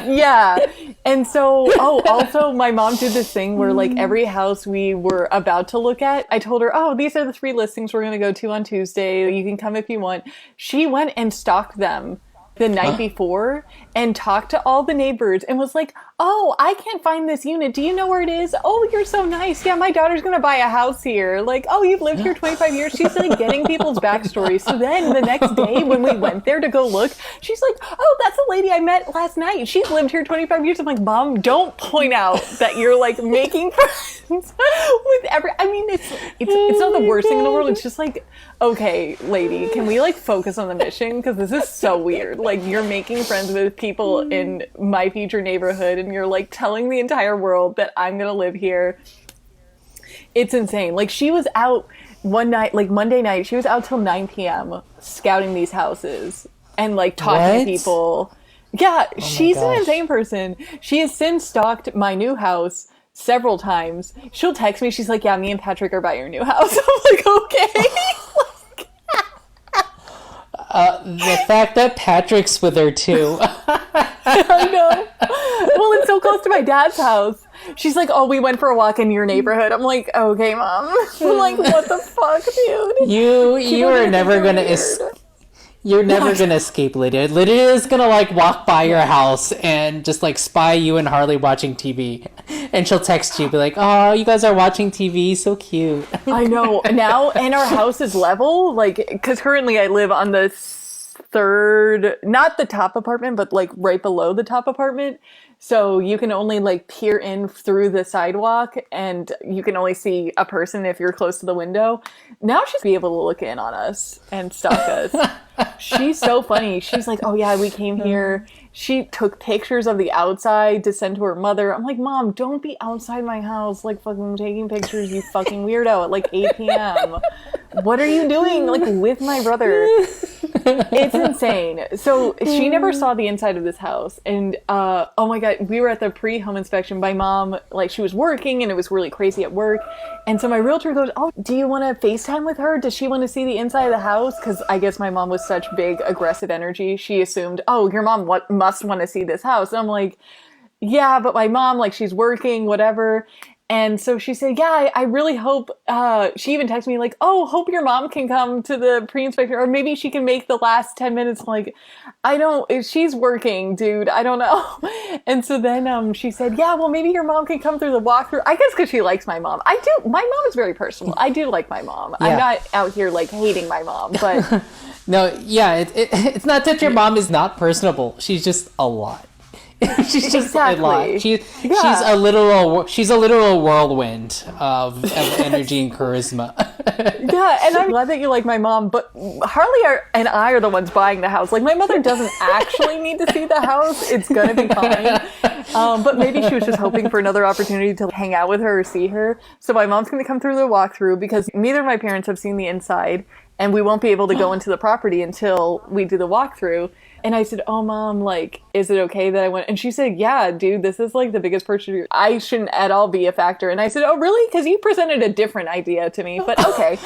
C: yeah. And so, also my mom did this thing where like every house we were about to look at, I told her, oh, these are the 3 listings we're going to go to on Tuesday. You can come if you want. She went and stalked them the night before and talked to all the neighbors and was like, oh, I can't find this unit. Do you know where it is? Oh, you're so nice. Yeah, my daughter's going to buy a house here. Like, oh, you've lived here 25 years. She's like getting people's backstories. So then the next day when we went there to go look, she's like, oh, that's a lady I met last night. She's lived here 25 years. I'm like, Mom, don't point out that you're like making friends with it's not the worst thing in the world. It's just like, okay, lady, can we like focus on the mission? Because this is so weird. Like, you're making friends with people in my future neighborhood and you're like telling the entire world that I'm gonna live here. It's insane. Like, she was out one night, like Monday night, she was out till 9 p.m. scouting these houses and like talking to people. Yeah, she's an insane person. She has since stalked my new house several times. She'll text me, she's like, yeah, me and Patrick are by your new house. I'm like, okay.
B: The fact that Patrick's with her too.
C: I know. Well, it's so close to my dad's house. She's like, oh, we went for a walk in your neighborhood. I'm like, okay, Mom. I'm like, what the fuck, dude?
B: You are never gonna You're never gonna escape Lydia. Lydia is gonna like walk by your house and just like spy you and Harley watching TV, and she'll text you, be like, "Oh, you guys are watching TV, so cute."
C: I know. Now, and our house is level, like, because currently I live on the third, not the top apartment, but like right below the top apartment. So you can only like peer in through the sidewalk, and you can only see a person if you're close to the window. Now she's be able to look in on us and stalk us. She's so funny. She's like, oh yeah, we came here. She took pictures of the outside to send to her mother. I'm like, Mom, don't be outside my house like fucking taking pictures, you fucking weirdo, at like 8 p.m. What are you doing like with my brother? It's insane. So she never saw the inside of this house. And oh my God, we were at the pre-home inspection. My mom, like, she was working and it was really crazy at work. And so my realtor goes, oh, do you want to FaceTime with her? Does she want to see the inside of the house? Because I guess my mom was such big aggressive energy. She assumed, oh, your mom must want to see this house. And I'm like, yeah, but my mom, like, she's working, whatever. And so she said, yeah, I really hope, she even texted me like, oh, hope your mom can come to the pre-inspection, or maybe she can make the last 10 minutes. Like, if she's working, dude, I don't know. And so then she said, yeah, well, maybe your mom can come through the walkthrough. I guess because she likes my mom. I do. My mom is very personal. I do like my mom. Yeah. I'm not out here like hating my mom, but.
B: No, yeah, it's not that your mom is not personable. She's just a lot. She's just a lot. She's a literal whirlwind of energy and charisma.
C: Yeah, and I'm glad that you like my mom, but Harley and I are the ones buying the house. Like, my mother doesn't actually need to see the house. It's gonna be fine. But maybe she was just hoping for another opportunity to hang out with her or see her. So my mom's gonna come through the walkthrough because neither of my parents have seen the inside, and we won't be able to go into the property until we do the walkthrough. And I said, oh, Mom, like, is it okay that I went? And she said, yeah, dude, this is like the biggest purchase. I shouldn't at all be a factor. And I said, oh, really? Because you presented a different idea to me, but okay.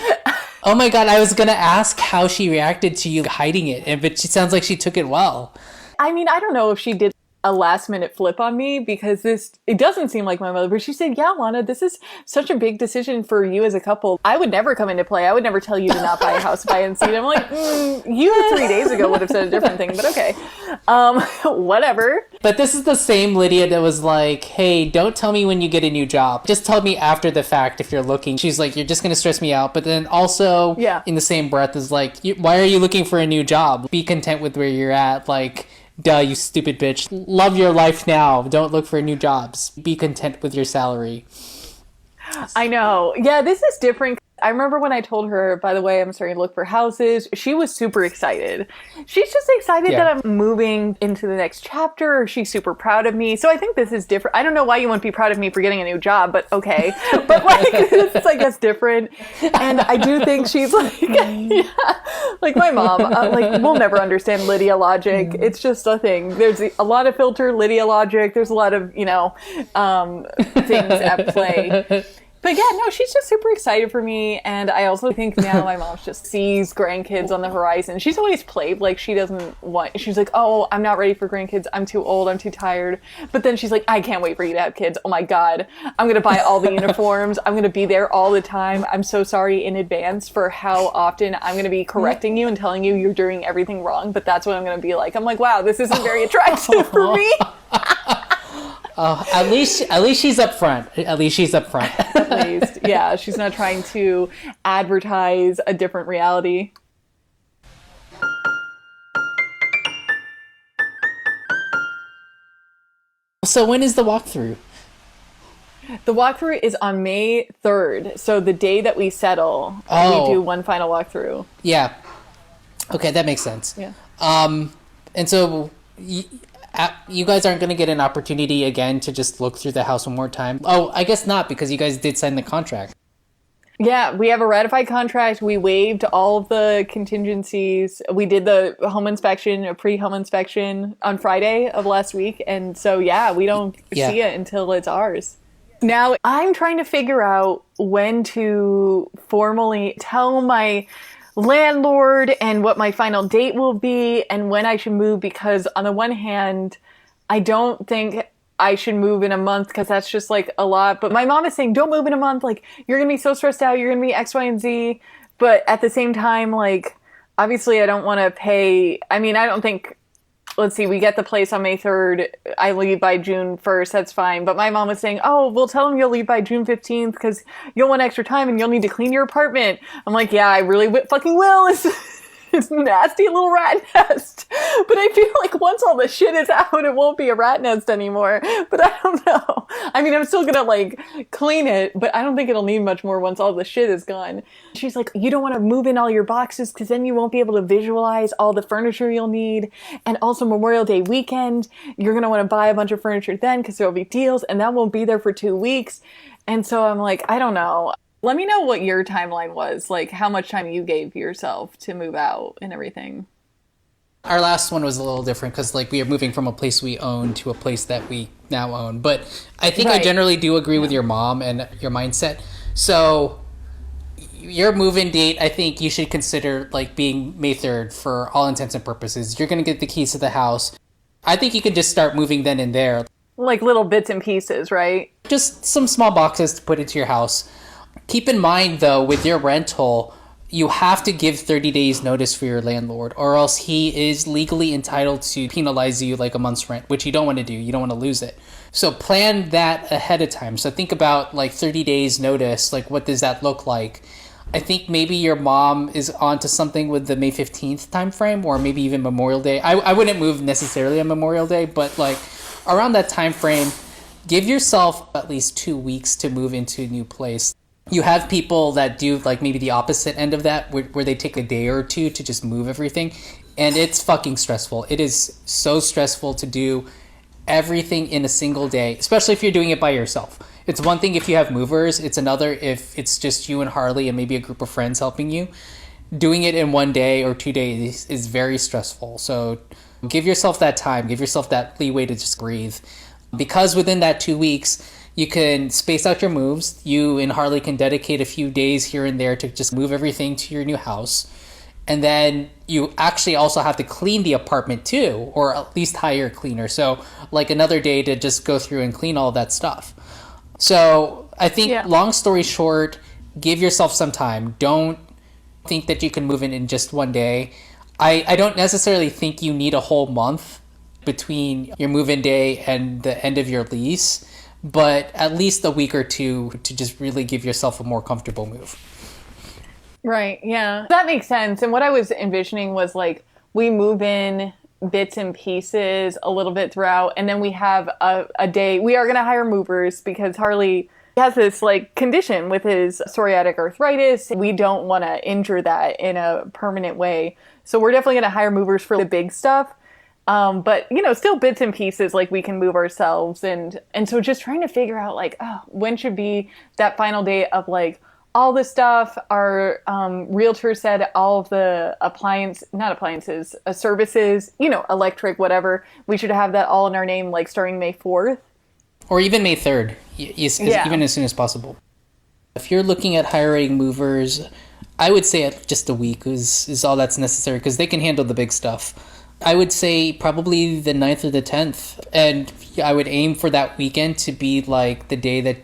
B: Oh my God, I was going to ask how she reacted to you hiding it, but she sounds like she took it well.
C: I mean, I don't know if she did a last minute flip on me, because it doesn't seem like my mother, but she said, yeah, Lana, this is such a big decision for you as a couple. I would never come into play. I would never tell you to not buy a house if I hadn't seen it. I'm like, you 3 days ago would have said a different thing, but okay. Whatever.
B: But this is the same Lydia that was like, hey, don't tell me when you get a new job. Just tell me after the fact if you're looking. She's like, you're just going to stress me out. But then also in the same breath is like, why are you looking for a new job? Be content with where you're at. Like, duh, you stupid bitch. Love your life now. Don't look for new jobs. Be content with your salary.
C: I know. Yeah, this is different. I remember when I told her, by the way, I'm starting to look for houses, she was super excited. She's just excited that I'm moving into the next chapter. She's super proud of me. So I think this is different. I don't know why you wouldn't be proud of me for getting a new job, but okay. But like, it's like, that's different. And I do think she's like, like my mom, like, we'll never understand Lydia logic. It's just a thing. There's a lot of filter Lydia logic. There's a lot of, things at play. But yeah, no, she's just super excited for me. And I also think now my mom just sees grandkids on the horizon. She's always played like she doesn't want, she's like, oh, I'm not ready for grandkids. I'm too old. I'm too tired. But then she's like, I can't wait for you to have kids. Oh my God. I'm going to buy all the uniforms. I'm going to be there all the time. I'm so sorry in advance for how often I'm going to be correcting you and telling you you're doing everything wrong. But that's what I'm going to be like. I'm like, wow, this isn't very attractive for me.
B: At least she's up front. At least she's up front.
C: At least, yeah. She's not trying to advertise a different reality.
B: So when is the walkthrough?
C: The walkthrough is on May 3rd. So the day that we settle, we do one final walkthrough.
B: Yeah. Okay, that makes sense.
C: Yeah.
B: And so you guys aren't going to get an opportunity again to just look through the house one more time. Oh, I guess not, because you guys did sign the contract.
C: Yeah, we have a ratified contract. We waived all of the contingencies. We did the home inspection, a pre-home inspection on Friday of last week. And so, yeah, we don't see it until it's ours. Now, I'm trying to figure out when to formally tell my landlord and what my final date will be and when I should move, because on the one hand, I don't think I should move in a month because that's just like a lot. But my mom is saying, don't move in a month. Like, you're going to be so stressed out. You're going to be X, Y, and Z. But at the same time, like, obviously I don't want to pay. I mean, I don't think, let's see, we get the place on May 3rd. I leave by June 1st. That's fine. But my mom was saying, oh, we'll tell them you'll leave by June 15th because you'll want extra time and you'll need to clean your apartment. I'm like, yeah, I really fucking will. It's a nasty little rat nest. But I feel like once all the shit is out, it won't be a rat nest anymore. But I don't know. I mean, I'm still gonna like clean it, but I don't think it'll need much more once all the shit is gone. She's like, you don't want to move in all your boxes because then you won't be able to visualize all the furniture you'll need. And also Memorial Day weekend, you're gonna want to buy a bunch of furniture then because there'll be deals and that won't be there for 2 weeks. And so I'm like, I don't know. Let me know what your timeline was, like how much time you gave yourself to move out and everything.
B: Our last one was a little different because like we are moving from a place we own to a place that we now own. But I think I generally do agree with your mom and your mindset. So your move-in date, I think you should consider like being May 3rd for all intents and purposes. You're going to get the keys to the house. I think you could just start moving then and there.
C: Like little bits and pieces, right?
B: Just some small boxes to put into your house. Keep in mind, though, with your rental, you have to give 30 days notice for your landlord, or else he is legally entitled to penalize you like a month's rent, which you don't want to do. You don't want to lose it. So plan that ahead of time. So think about like 30 days notice. Like, what does that look like? I think maybe your mom is onto something with the May 15th timeframe, or maybe even Memorial Day. I wouldn't move necessarily on Memorial Day, but like around that time frame, give yourself at least 2 weeks to move into a new place. You have people that do like maybe the opposite end of that where they take a day or two to just move everything. And it's fucking stressful. It is so stressful to do everything in a single day, especially if you're doing it by yourself. It's one thing if you have movers. It's another if it's just you and Harley and maybe a group of friends helping you. Doing it in 1 day or 2 days is very stressful. So give yourself that time. Give yourself that leeway to just breathe. Because within that 2 weeks, you can space out your moves. You and Harley can dedicate a few days here and there to just move everything to your new house. And then you actually also have to clean the apartment too, or at least hire a cleaner. So like another day to just go through and clean all that stuff. So I think long story short, give yourself some time. Don't think that you can move in just 1 day. I don't necessarily think you need a whole month between your move-in day and the end of your lease, but at least a week or two to just really give yourself a more comfortable move.
C: Right, yeah. That makes sense. And what I was envisioning was like we move in bits and pieces a little bit throughout, and then we have a day. We are going to hire movers because Harley has this like condition with his psoriatic arthritis. We don't want to injure that in a permanent way. So we're definitely going to hire movers for the big stuff. But you know, still bits and pieces, like we can move ourselves. And so just trying to figure out like, when should be that final day of like all the stuff. Our realtor said all of the services, you know, electric, whatever. We should have that all in our name, like starting May 4th.
B: Or even May 3rd, even as soon as possible. If you're looking at hiring movers, I would say just a week is all that's necessary because they can handle the big stuff. I would say probably the 9th or the 10th. And I would aim for that weekend to be like the day that,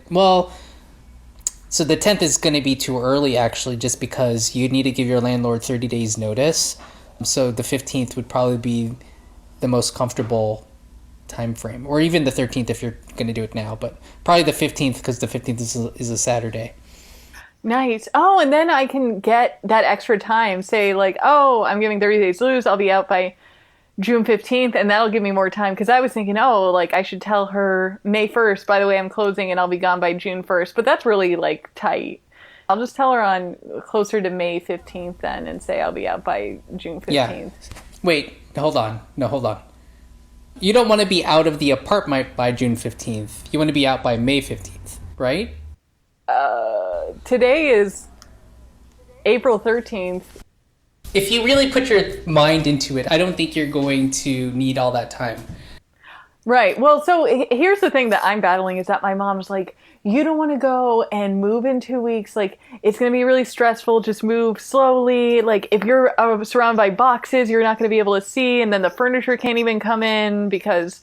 B: so the 10th is going to be too early actually, just because you need to give your landlord 30 days notice. So the 15th would probably be the most comfortable time frame, or even the 13th if you're going to do it now, but probably the 15th because the 15th is a Saturday.
C: Nice. Oh, and then I can get that extra time. Say like, I'm giving 30 days loose. I'll be out by June 15th, and that'll give me more time. Because I was thinking, like I should tell her May 1st, by the way, I'm closing and I'll be gone by June 1st. But that's really like tight. I'll just tell her on closer to May 15th then and say I'll be out by June 15th.
B: Yeah. Wait, hold on. No, hold on. You don't want to be out of the apartment by June 15th. You want to be out by May 15th, right?
C: Today is April 13th.
B: If you really put your mind into it, I don't think you're going to need all that time.
C: Right. Well, so here's the thing that I'm battling is that my mom's like, you don't want to go and move in 2 weeks. Like, it's going to be really stressful. Just move slowly. Like, if you're surrounded by boxes, you're not going to be able to see. And then the furniture can't even come in because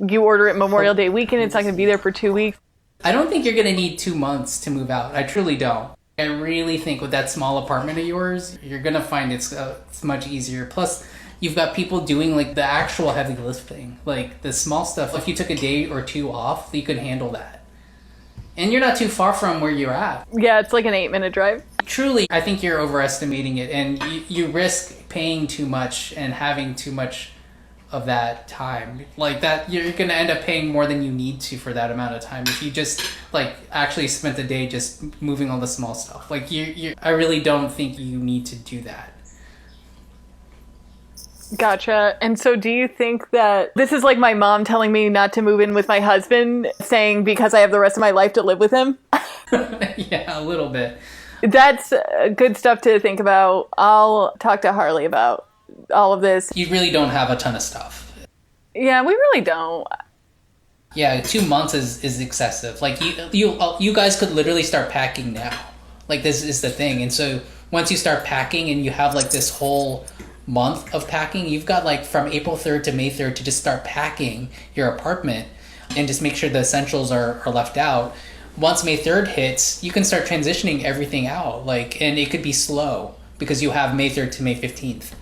C: you order it Memorial Day weekend. It's not going to be there for 2 weeks.
B: I don't think you're going to need 2 months to move out. I truly don't. I really think with that small apartment of yours, you're going to find it's much easier. Plus, you've got people doing like the actual heavy lifting, like the small stuff. If you took a day or two off, you could handle that. And you're not too far from where you're at.
C: Yeah, it's like an 8-minute drive.
B: Truly, I think you're overestimating it, and you risk paying too much and having too much of that time. Like that, you're going to end up paying more than you need to for that amount of time if you just like actually spent the day just moving all the small stuff. Like I really don't think you need to do that.
C: Gotcha. And so do you think that this is like my mom telling me not to move in with my husband, saying because I have the rest of my life to live with him?
B: Yeah, a little bit.
C: That's good stuff to think about. I'll talk to Harley about all of this.
B: You really don't have a ton of stuff.
C: Yeah, we really don't.
B: Yeah, 2 months is excessive. Like you guys could literally start packing now. Like this is the thing. And so once you start packing and you have like this whole month of packing, you've got like from April 3rd to May 3rd to just start packing your apartment and just make sure the essentials are left out. Once May 3rd hits, you can start transitioning everything out. Like, and it could be slow because you have May 3rd to May 15th.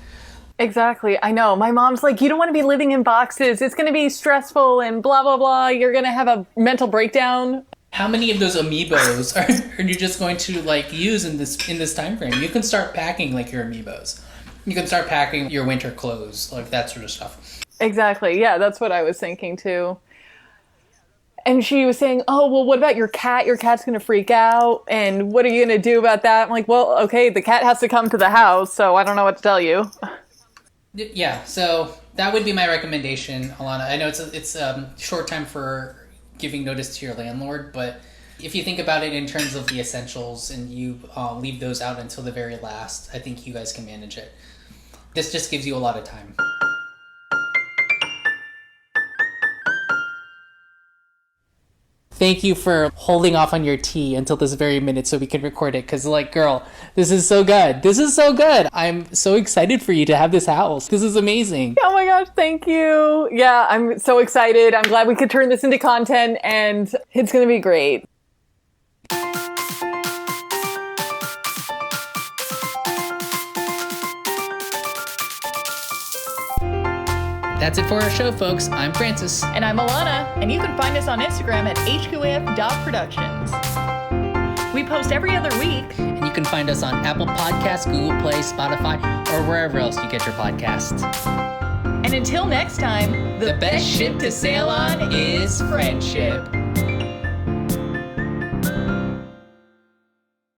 C: Exactly. I know. My mom's like, you don't want to be living in boxes. It's going to be stressful and blah, blah, blah. You're going to have a mental breakdown.
B: How many of those amiibos are you just going to like use in this time frame? You can start packing like your amiibos. You can start packing your winter clothes, like that sort of stuff.
C: Exactly. Yeah, that's what I was thinking too. And she was saying, oh, well, what about your cat? Your cat's going to freak out. And what are you going to do about that? I'm like, well, okay, the cat has to come to the house, so I don't know what to tell you.
B: Yeah, so that would be my recommendation, Alana. I know it's short time for giving notice to your landlord, but if you think about it in terms of the essentials and you leave those out until the very last, I think you guys can manage it. This just gives you a lot of time. Thank you for holding off on your tea until this very minute so we can record it. Because, like, girl, this is so good. This is so good. I'm so excited for you to have this house. This is amazing.
C: Oh my gosh, thank you. Yeah, I'm so excited. I'm glad we could turn this into content, and it's going to be great.
B: That's it for our show, folks. I'm Francis.
A: And I'm Alana, and you can find us on Instagram at HQAF.productions. We post every other week.
B: And you can find us on Apple Podcasts, Google Play, Spotify, or wherever else you get your podcasts.
A: And until next time,
B: The best ship to sail on is friendship.